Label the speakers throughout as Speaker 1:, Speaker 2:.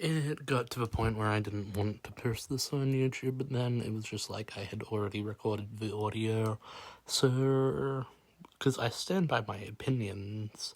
Speaker 1: It got to the point where I didn't want to post this on YouTube, but then it was just like I had already recorded the audio, so... because I stand by my opinions,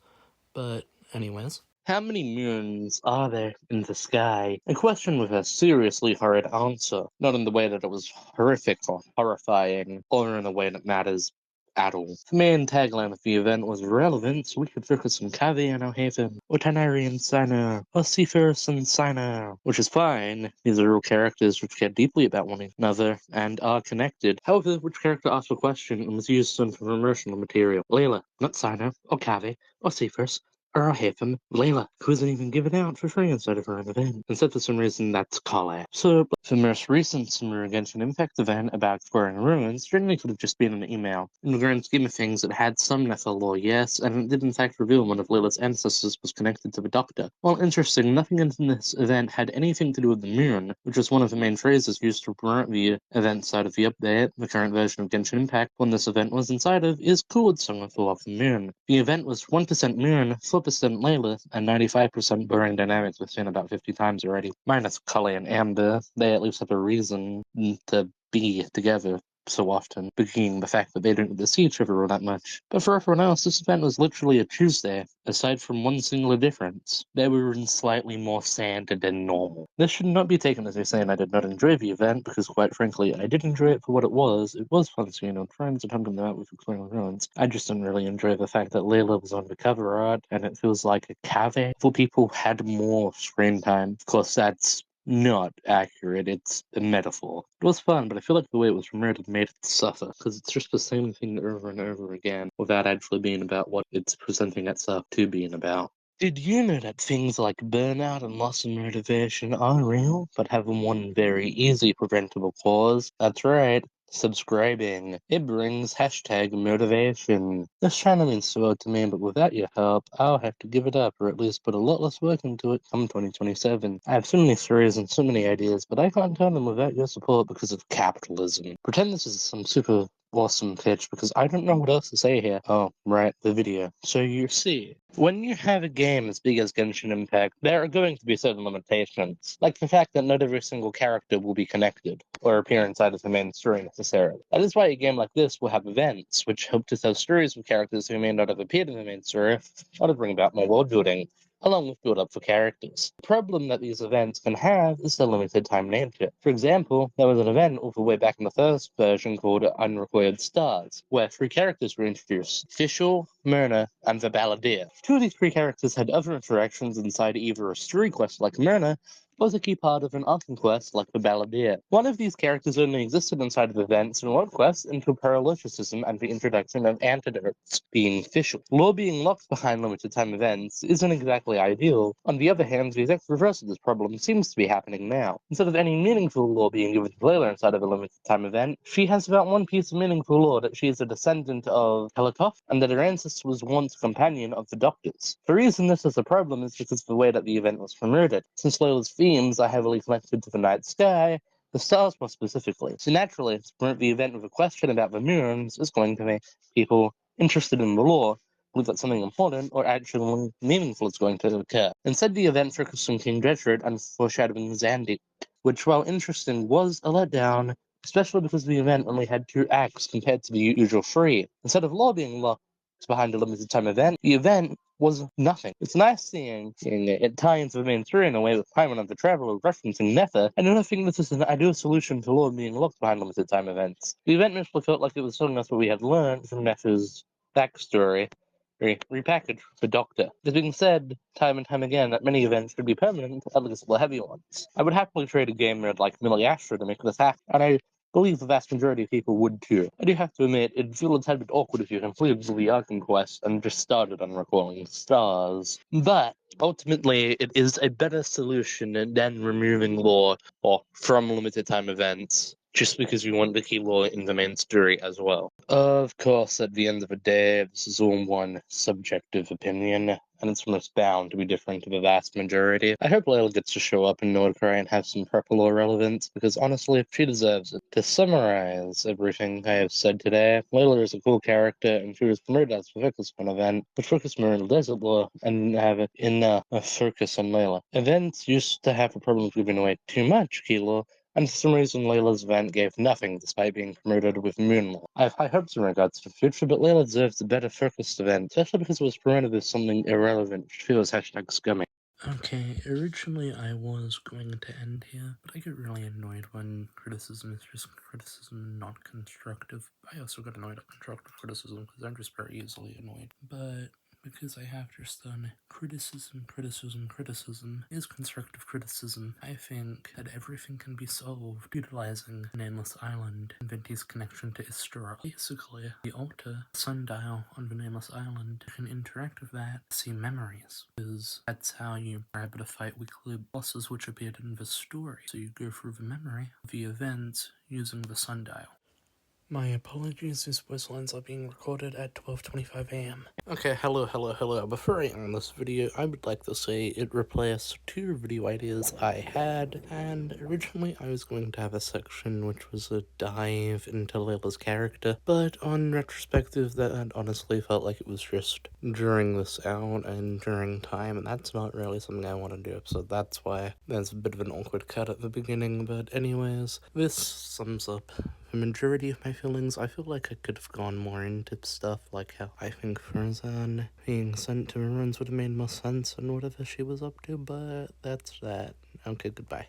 Speaker 1: but anyways. How many moons are there in the sky? A question with a seriously horrid answer, not in the way that it was horrific or horrifying, or in a way that matters at all. The main tagline of the event was relevant, so we could focus on Kavi and O'Haven, or Tanari and Sino, or Cephas and Sino, which is fine. These are all characters which care deeply about one another and are connected. However, which character asked a question and was used some promotional material? Layla, not Sino, or Kavi, or Cephas, or O'Haven, Layla, who isn't even given out for free inside of her own event. Instead, for some reason, that's Kale. So, the most recent Summer Genshin Impact event about exploring ruins generally could have just been an email. In the grand scheme of things, it had some Nephil lore, yes, and it did in fact reveal one of Layla's ancestors was connected to the Doctor. While interesting, nothing in this event had anything to do with the moon, which was one of the main phrases used to promote the event side of the update. The current version of Genshin Impact, one this event was inside of, is called Song of the Moon. The event was 1% moon, 4% Layla, and 95% boring dynamics we've seen about 50 times already. Minus Cully and Amber, they at least have a reason to be together so often, being the fact that they don't get to see each other all that much. But for everyone else, this event was literally a Tuesday, aside from one singular difference. They were in slightly more sand than normal. This should not be taken as me saying I did not enjoy the event, because quite frankly, I did enjoy it for what it was. It was fun seeing friends and hugging them out with exploring ruins. I just didn't really enjoy the fact that Layla was on the cover art, and it feels like a cave. For people had more screen time. Of course, that's not accurate, it's a metaphor. It was fun, but I feel like the way it was promoted made it suffer, because it's just the same thing over and over again, without actually being about what it's presenting itself to being about. Did you know that things like burnout and loss of motivation are real, but have one very easy preventable cause? That's right. Subscribing. It brings #motivation. This channel means so to me, but without your help, I'll have to give it up, or at least put a lot less work into it come 2027. I have so many stories and so many ideas, but I can't tell them without your support because of capitalism. Pretend this is some super awesome pitch, because I don't know what else to say here. Oh, right, the video. So you see, when you have a game as big as Genshin Impact, there are going to be certain limitations, like the fact that not every single character will be connected, or appear inside of the main story necessarily. That is why a game like this will have events, which hope to tell stories with characters who may not have appeared in the main story, or to bring about more world building, along with build-up for characters. The problem that these events can have is the limited time nature. For example, there was an event all the way back in the first version called Unrequited Stars, where 3 characters were introduced: Fischl, Myrna, and the Balladeer. 2 of these 3 characters had other interactions inside either a story quest like Myrna, was a key part of an arcing quest like the Balladeer. One of these characters only existed inside of events and one quest until paralogicism and the introduction of antidotes, being Fischl. Lore being locked behind limited time events isn't exactly ideal. On the other hand, the exact reverse of this problem seems to be happening now. Instead of any meaningful lore being given to Layla inside of a limited time event, she has about one piece of meaningful lore: that she is a descendant of Helikov, and that her ancestor was once a companion of the Doctor's. The reason this is a problem is because of the way that the event was promoted. Since Layla's themes are heavily connected to the night sky, the stars more specifically. So naturally, to promote the event with a question about the moons is going to make people interested in the lore believe that something important or actually meaningful is going to occur. Instead, the event focused on King Dreadford and foreshadowing Xandi, which, while interesting, was a letdown, especially because the event only had 2 acts compared to the usual 3. Instead of lore being locked behind a limited time event, the event was nothing. It's nice seeing it tie into the main story in a way with time and other travel referencing Nether, and I think this is an ideal solution to lore being locked behind limited time events. The event mostly felt like it was telling us what we had learned from Nether's backstory, repackaged for Doctor. It's been said time and time again that many events should be permanent, at least the heavy ones. I would happily trade a gamer like Millie Astra to make this happen, and I believe the vast majority of people would too. I do have to admit, it'd feel a tad bit awkward if you completed the Arkham quest and just started on recalling stars. But ultimately, it is a better solution than removing lore or from limited time events just because we want the key law in the main story as well. Of course, at the end of the day, this is all one subjective opinion, and it's almost bound to be different to the vast majority. I hope Layla gets to show up in Nordcry and have some proper lore relevance, because honestly, she deserves it. To summarize everything I have said today, Layla is a cool character, and she was promoted as the Focus One event, but Focus more in Desert Lore, and have it in a focus on Layla. Events used to have a problem of giving away too much key lore, and for some reason Layla's event gave nothing despite being promoted with Moonlaw. I have high hopes in regards to the future, but Layla deserves a better focused event, especially because it was promoted as something irrelevant, which feels #scummy. Okay, originally I was going to end here, but I get really annoyed when criticism is just criticism and not constructive. I also get annoyed at constructive criticism because I'm just very easily annoyed. But because I have just done criticism is constructive criticism, I think that everything can be solved utilizing Nameless Island and Venti's connection to Istra. Basically, the altar sundial on the Nameless Island can interact with that to see memories, because that's how you are able to fight weekly bosses which appeared in the story. So you go through the memory of the events using the sundial. My apologies, these voice lines are being recorded at 12:25 AM. Okay, hello. Before I end this video, I would like to say it replaced 2 video ideas I had, and originally I was going to have a section which was a dive into Layla's character, but on retrospective, that honestly felt like it was just during this out and during time, and that's not really something I want to do, so that's why there's a bit of an awkward cut at the beginning. But anyways, this sums up the majority of my feelings. I feel like I could have gone more into stuff, like how I think Farzan being sent to ruins would have made more sense and whatever she was up to, but that's that. Okay, goodbye.